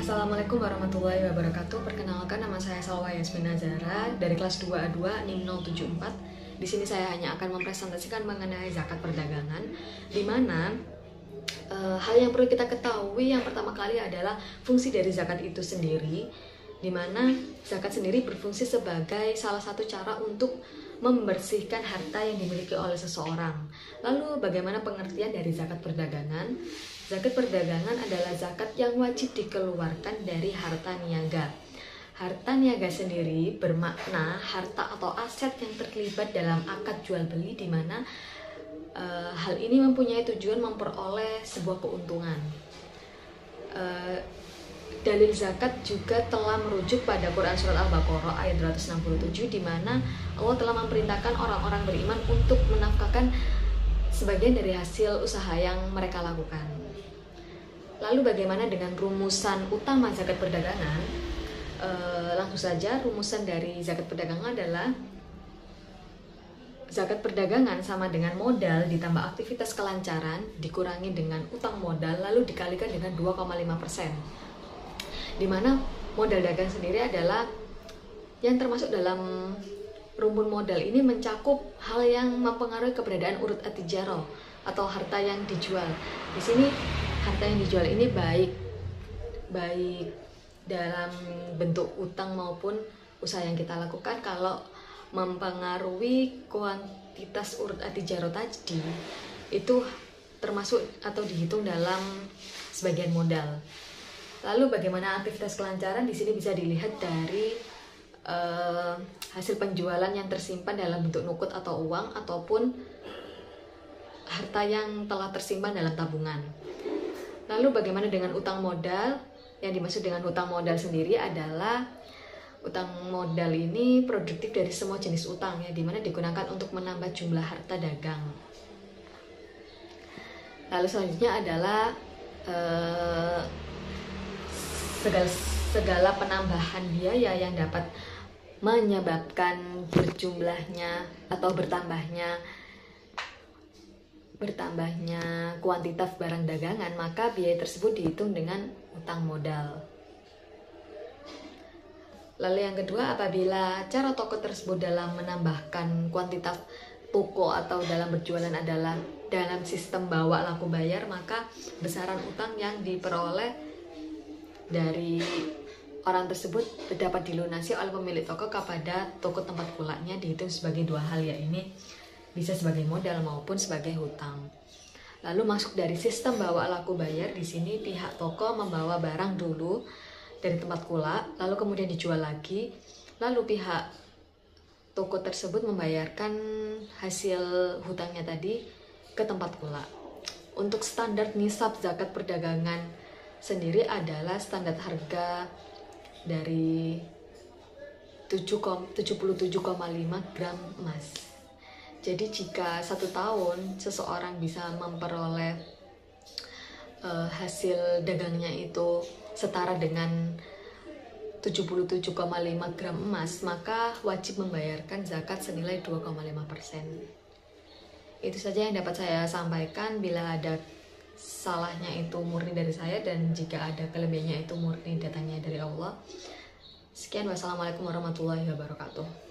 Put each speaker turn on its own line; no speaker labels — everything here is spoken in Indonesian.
Assalamualaikum warahmatullahi wabarakatuh. Perkenalkan, nama saya Salwa Yasmin Azara dari kelas 2A2 NIM 074. Di sini saya hanya akan mempresentasikan mengenai zakat perdagangan, di mana hal yang perlu kita ketahui yang pertama kali adalah fungsi dari zakat itu sendiri, di mana zakat sendiri berfungsi sebagai salah satu cara untuk membersihkan harta yang dimiliki oleh seseorang. Lalu bagaimana pengertian dari zakat perdagangan? Zakat perdagangan adalah zakat yang wajib dikeluarkan dari harta niaga. Harta niaga sendiri bermakna harta atau aset yang terlibat dalam akad jual beli, di mana hal ini mempunyai tujuan memperoleh sebuah keuntungan. Dalil zakat juga telah merujuk pada Quran Surat Al-Baqarah ayat 267, di mana Allah telah memerintahkan orang-orang beriman untuk menafkahkan sebagian dari hasil usaha yang mereka lakukan. Lalu bagaimana dengan rumusan utama zakat perdagangan? Langsung saja, rumusan dari zakat perdagangan adalah zakat perdagangan sama dengan modal ditambah aktivitas kelancaran dikurangi dengan utang modal lalu dikalikan dengan 2,5%. Di mana modal dagang sendiri adalah yang termasuk dalam rumpun modal ini mencakup hal yang mempengaruhi keberadaan urut at-tijarah atau harta yang dijual. Di sini harta yang dijual ini baik dalam bentuk utang maupun usaha yang kita lakukan. Kalau mempengaruhi kuantitas urut at-tijarah tadi, itu termasuk atau dihitung dalam sebagian modal. Lalu bagaimana aktivitas kelancaran? Di sini bisa dilihat dari hasil penjualan yang tersimpan dalam bentuk nukut atau uang ataupun harta yang telah tersimpan dalam tabungan. Lalu bagaimana dengan utang modal? Yang dimaksud dengan utang modal sendiri adalah utang modal ini produktif dari semua jenis utang, ya, dimana digunakan untuk menambah jumlah harta dagang. Lalu selanjutnya adalah segala penambahan biaya yang dapat menyebabkan berjumlahnya atau bertambahnya kuantitas barang dagangan, maka biaya tersebut dihitung dengan utang modal. Lalu yang kedua, apabila cara toko tersebut dalam menambahkan kuantitas toko atau dalam berjualan adalah dalam sistem bawa laku bayar, maka besaran utang yang diperoleh dari orang tersebut dapat dilunasi oleh pemilik toko kepada toko tempat pulaknya, dihitung sebagai dua hal, ya, ini bisa sebagai modal maupun sebagai hutang. Lalu masuk dari sistem bawa laku bayar, di sini pihak toko membawa barang dulu dari tempat kulak, lalu kemudian dijual lagi, lalu pihak toko tersebut membayarkan hasil hutangnya tadi ke tempat kulak. Untuk standar nisab zakat perdagangan sendiri adalah standar harga dari 77,5 gram emas. Jadi jika 1 tahun seseorang bisa memperoleh hasil dagangnya itu setara dengan 77,5 gram emas, maka wajib membayarkan zakat senilai 2,5%. Itu saja yang dapat saya sampaikan. Bila ada salahnya itu murni dari saya, dan jika ada kelebihannya itu murni datangnya dari Allah. Sekian, wassalamualaikum warahmatullahi wabarakatuh.